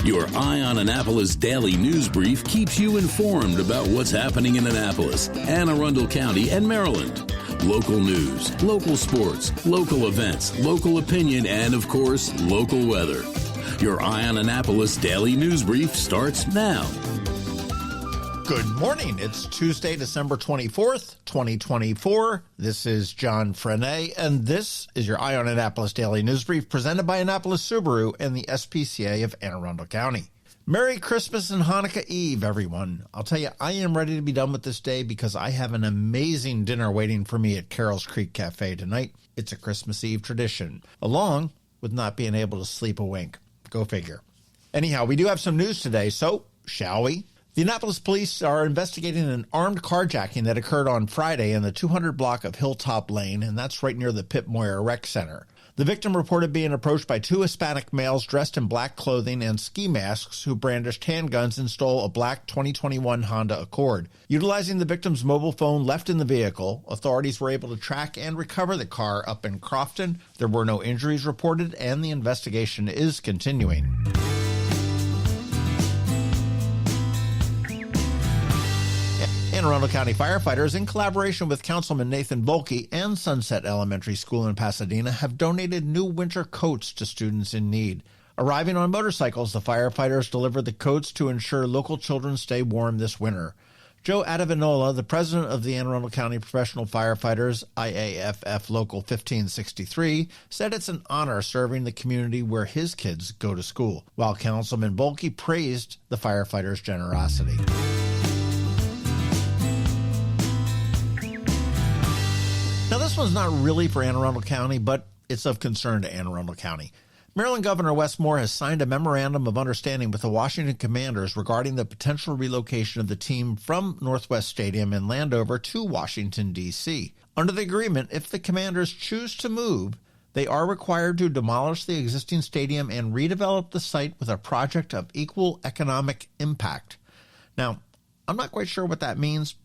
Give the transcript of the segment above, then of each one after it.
Your Eye on Annapolis daily news brief keeps you informed about what's happening in Annapolis, Anne Arundel County, and Maryland. Local news, local sports, local events, local opinion, and, of course, local weather. Your Eye on Annapolis daily news brief starts now. Good morning. It's Tuesday, December 24th, 2024. This is John Frenaye, and this is your Eye on Annapolis Daily News Brief presented by Annapolis Subaru and the SPCA of Anne Arundel County. Merry Christmas and Hanukkah Eve, everyone. I'll tell you, I am ready to be done with this day because I have an amazing dinner waiting for me at Carroll's Creek Cafe tonight. It's a Christmas Eve tradition, along with not being able to sleep a wink. Go figure. Anyhow, we do have some news today, so shall we? The Annapolis police are investigating an armed carjacking that occurred on Friday in the 200 block of Hilltop Lane, and that's right near the Pip Moyer Rec Center. The victim reported being approached by two Hispanic males dressed in black clothing and ski masks who brandished handguns and stole a black 2021 Honda Accord. Utilizing the victim's mobile phone left in the vehicle, authorities were able to track and recover the car up in Crofton. There were no injuries reported, and the investigation is continuing. Anne Arundel County firefighters, in collaboration with Councilman Nathan Volke and Sunset Elementary School in Pasadena, have donated new winter coats to students in need. Arriving on motorcycles, the firefighters delivered the coats to ensure local children stay warm this winter. Joe Adavinola, the president of the Anne Arundel County Professional Firefighters, IAFF Local 1563, said it's an honor serving the community where his kids go to school, while Councilman Volke praised the firefighters' generosity. Now, this one's not really for Anne Arundel County, but it's of concern to Anne Arundel County. Maryland Governor Wes Moore has signed a memorandum of understanding with the Washington Commanders regarding the potential relocation of the team from Northwest Stadium in Landover to Washington, D.C. Under the agreement, if the Commanders choose to move, they are required to demolish the existing stadium and redevelop the site with a project of equal economic impact. Now, I'm not quite sure what that means,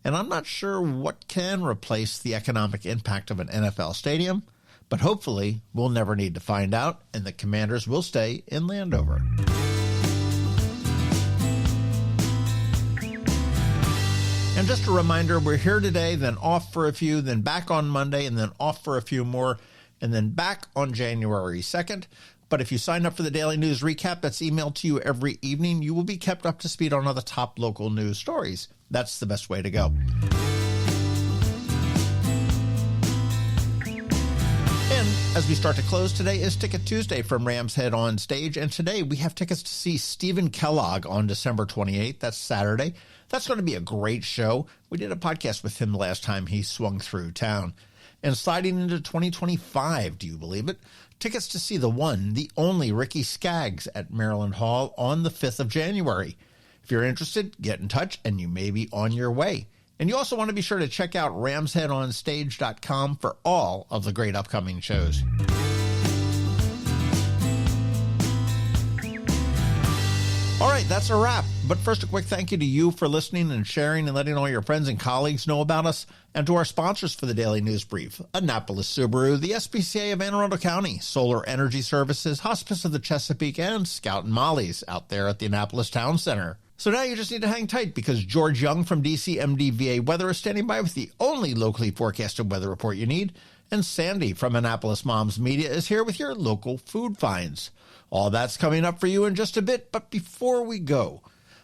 and I'm not sure what can replace the economic impact of an NFL stadium, but hopefully we'll never need to find out, and the Commanders will stay in Landover. And just a reminder, we're here today, then off for a few, then back on Monday, and then off for a few more, and then back on January 2nd. But if you sign up for the Daily News Recap that's emailed to you every evening, you will be kept up to speed on all the top local news stories. That's the best way to go. And as we start to close, today is Ticket Tuesday from Rams Head on Stage. And today we have tickets to see Stephen Kellogg on December 28th. That's Saturday. That's going to be a great show. We did a podcast with him last time he swung through town. And sliding into 2025, do you believe it? Tickets to see the one, the only Ricky Skaggs at Maryland Hall on the 5th of January. If you're interested, get in touch and you may be on your way. And you also want to be sure to check out ramsheadonstage.com for all of the great upcoming shows. All right, that's a wrap. But first, a quick thank you to you for listening and sharing and letting all your friends and colleagues know about us, and to our sponsors for the Daily News Brief, Annapolis Subaru, the SPCA of Anne Arundel County, Solar Energy Services, Hospice of the Chesapeake, and Scout and Molly's out there at the Annapolis Town Center. So now you just need to hang tight because George Young from DCMDVA Weather is standing by with the only locally forecasted weather report you need, and Sandy from Annapolis Moms Media is here with your local food finds. All that's coming up for you in just a bit, but before we go,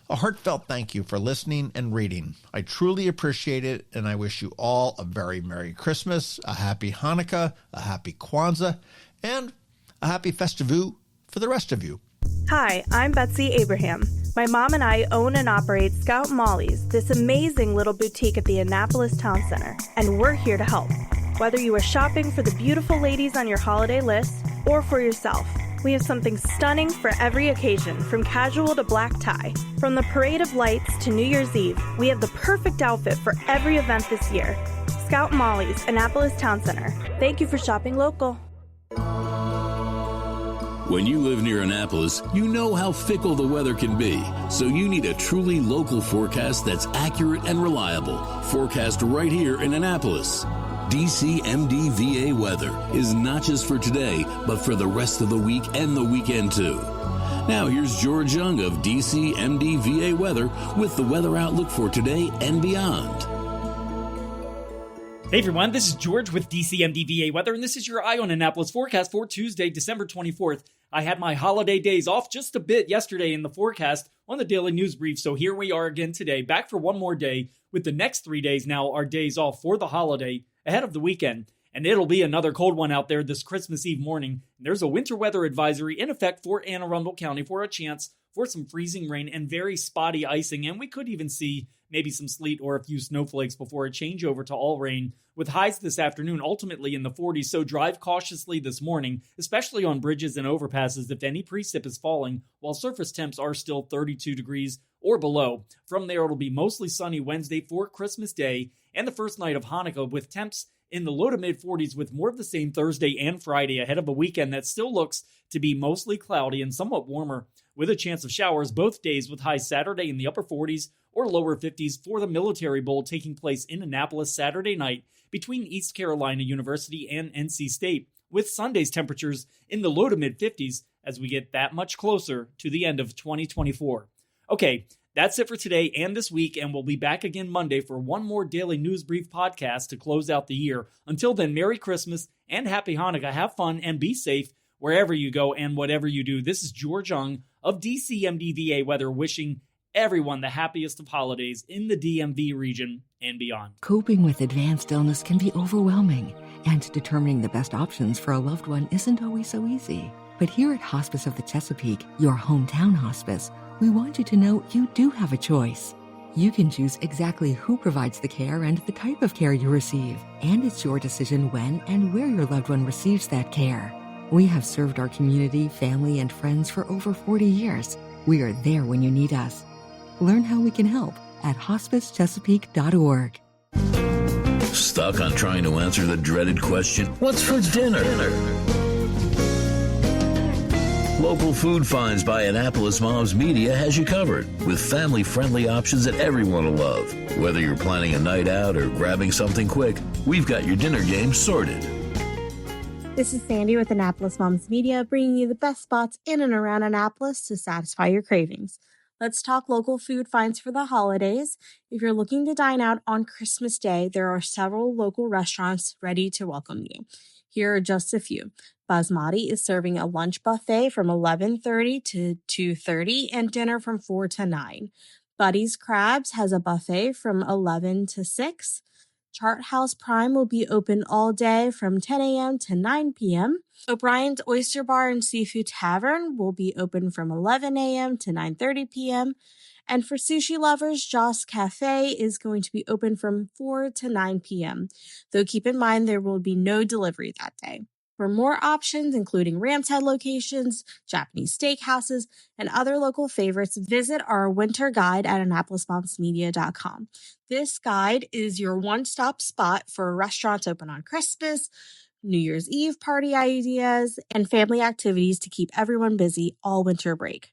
a heartfelt thank you for listening and reading. I truly appreciate it, and I wish you all a very Merry Christmas, a Happy Hanukkah, a Happy Kwanzaa, and a Happy Festivus for the rest of you. Hi, I'm Betsy Abraham. My mom and I own and operate Scout Molly's, this amazing little boutique at the Annapolis Town Center, and we're here to help. Whether you are shopping for the beautiful ladies on your holiday list or for yourself, we have something stunning for every occasion, from casual to black tie. From the Parade of Lights to New Year's Eve, we have the perfect outfit for every event this year. Scout Molly's, Annapolis Town Center. Thank you for shopping local. When you live near Annapolis, you know how fickle the weather can be, so you need a truly local forecast that's accurate and reliable. Forecast right here in Annapolis. DCMDVA weather is not just for today, but for the rest of the week and the weekend too. Now here's George Young of DCMDVA Weather with the weather outlook for today and beyond. Hey everyone, this is George with DCMDVA Weather, and this is your Eye on Annapolis forecast for Tuesday, December 24th. I had my holiday days off just a bit yesterday in the forecast on the Daily News Brief, so here we are again today, back for one more day, with the next 3 days now our days off for the holiday ahead of the weekend. And it'll be another cold one out there this Christmas Eve morning. There's a winter weather advisory in effect for Anne Arundel County for a chance for some freezing rain and very spotty icing, and we could even see maybe some sleet or a few snowflakes before a change over to all rain, with highs this afternoon ultimately in the 40s, so drive cautiously this morning, especially on bridges and overpasses if any precip is falling, while surface temps are still 32 degrees or below. From there, it'll be mostly sunny Wednesday for Christmas Day and the first night of Hanukkah, with temps in the low to mid 40s with more of the same Thursday and Friday ahead of a weekend that still looks to be mostly cloudy and somewhat warmer, with a chance of showers both days, with highs Saturday in the upper 40s or lower 50s for the Military Bowl taking place in Annapolis Saturday night between East Carolina University and NC State, with Sunday's temperatures in the low to mid 50s as we get that much closer to the end of 2024. Okay, that's it for today and this week, and we'll be back again Monday for one more Daily News Brief podcast to close out the year. Until then, Merry Christmas and Happy Hanukkah. Have fun and be safe wherever you go and whatever you do. This is George Young of DCMDVA Weather, wishing everyone the happiest of holidays in the DMV region and beyond. Coping with advanced illness can be overwhelming, and determining the best options for a loved one isn't always so easy. But here at Hospice of the Chesapeake, your hometown hospice, we want you to know you do have a choice. You can choose exactly who provides the care and the type of care you receive, and it's your decision when and where your loved one receives that care. We have served our community, family, and friends for over 40 years. We are there when you need us. Learn how we can help at hospicechesapeake.org. Stuck on trying to answer the dreaded question, what's for dinner? Local Food Finds by Annapolis Moms Media has you covered with family-friendly options that everyone will love. Whether you're planning a night out or grabbing something quick, we've got your dinner game sorted. This is Sandy with Annapolis Moms Media, bringing you the best spots in and around Annapolis to satisfy your cravings. Let's talk local food finds for the holidays. If you're looking to dine out on Christmas Day, there are several local restaurants ready to welcome you. Here are just a few. Basmati is serving a lunch buffet from 11:30 to 2:30 and dinner from 4 to 9. Buddy's Crabs has a buffet from 11 to 6. Chart House Prime will be open all day from 10 a.m. to 9 p.m. O'Brien's Oyster Bar and Seafood Tavern will be open from 11 a.m. to 9:30 p.m. And for sushi lovers, Joss Cafe is going to be open from 4 to 9 p.m. Though keep in mind there will be no delivery that day. For more options, including Ram's Head locations, Japanese steakhouses, and other local favorites, visit our winter guide at AnnapolisMomsMedia.com. This guide is your one-stop spot for restaurants open on Christmas, New Year's Eve party ideas, and family activities to keep everyone busy all winter break.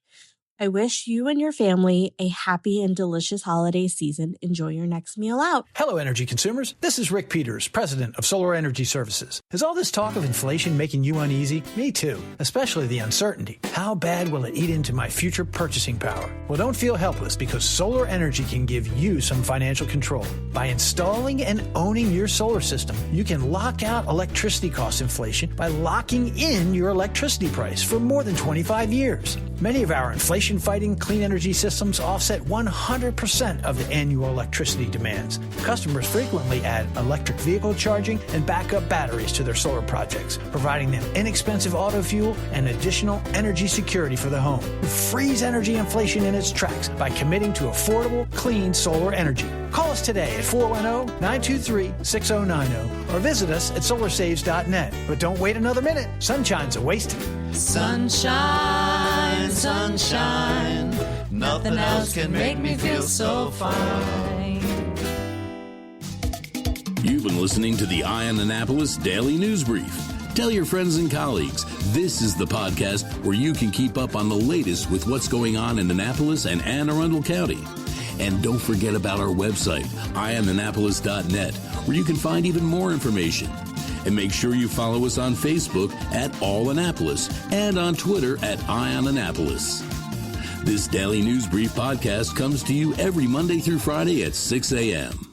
I wish you and your family a happy and delicious holiday season. Enjoy your next meal out. Hello, energy consumers. This is Rick Peters, president of Solar Energy Services. Is all this talk of inflation making you uneasy? Me too, especially the uncertainty. How bad will it eat into my future purchasing power? Well, don't feel helpless, because solar energy can give you some financial control. By installing and owning your solar system, you can lock out electricity cost inflation by locking in your electricity price for more than 25 years. Many of our inflation-fighting clean energy systems offset 100% of the annual electricity demands. Customers frequently add electric vehicle charging and backup batteries to their solar projects, providing them inexpensive auto fuel and additional energy security for the home. Freeze energy inflation in its tracks by committing to affordable, clean solar energy. Call us today at 410-923-6090 or visit us at solarsaves.net. But don't wait another minute. Sunshine's a wasted. Sunshine, sunshine, nothing else can make me feel so fine. You've been listening to the Eye on Annapolis Daily News Brief. Tell your friends and colleagues, this is the podcast where you can keep up on the latest with what's going on in Annapolis and Anne Arundel County. And don't forget about our website, eyeonannapolis.net, where you can find even more information. And make sure you follow us on Facebook at All Annapolis and on Twitter at Eye on Annapolis. This Daily News Brief podcast comes to you every Monday through Friday at 6 a.m.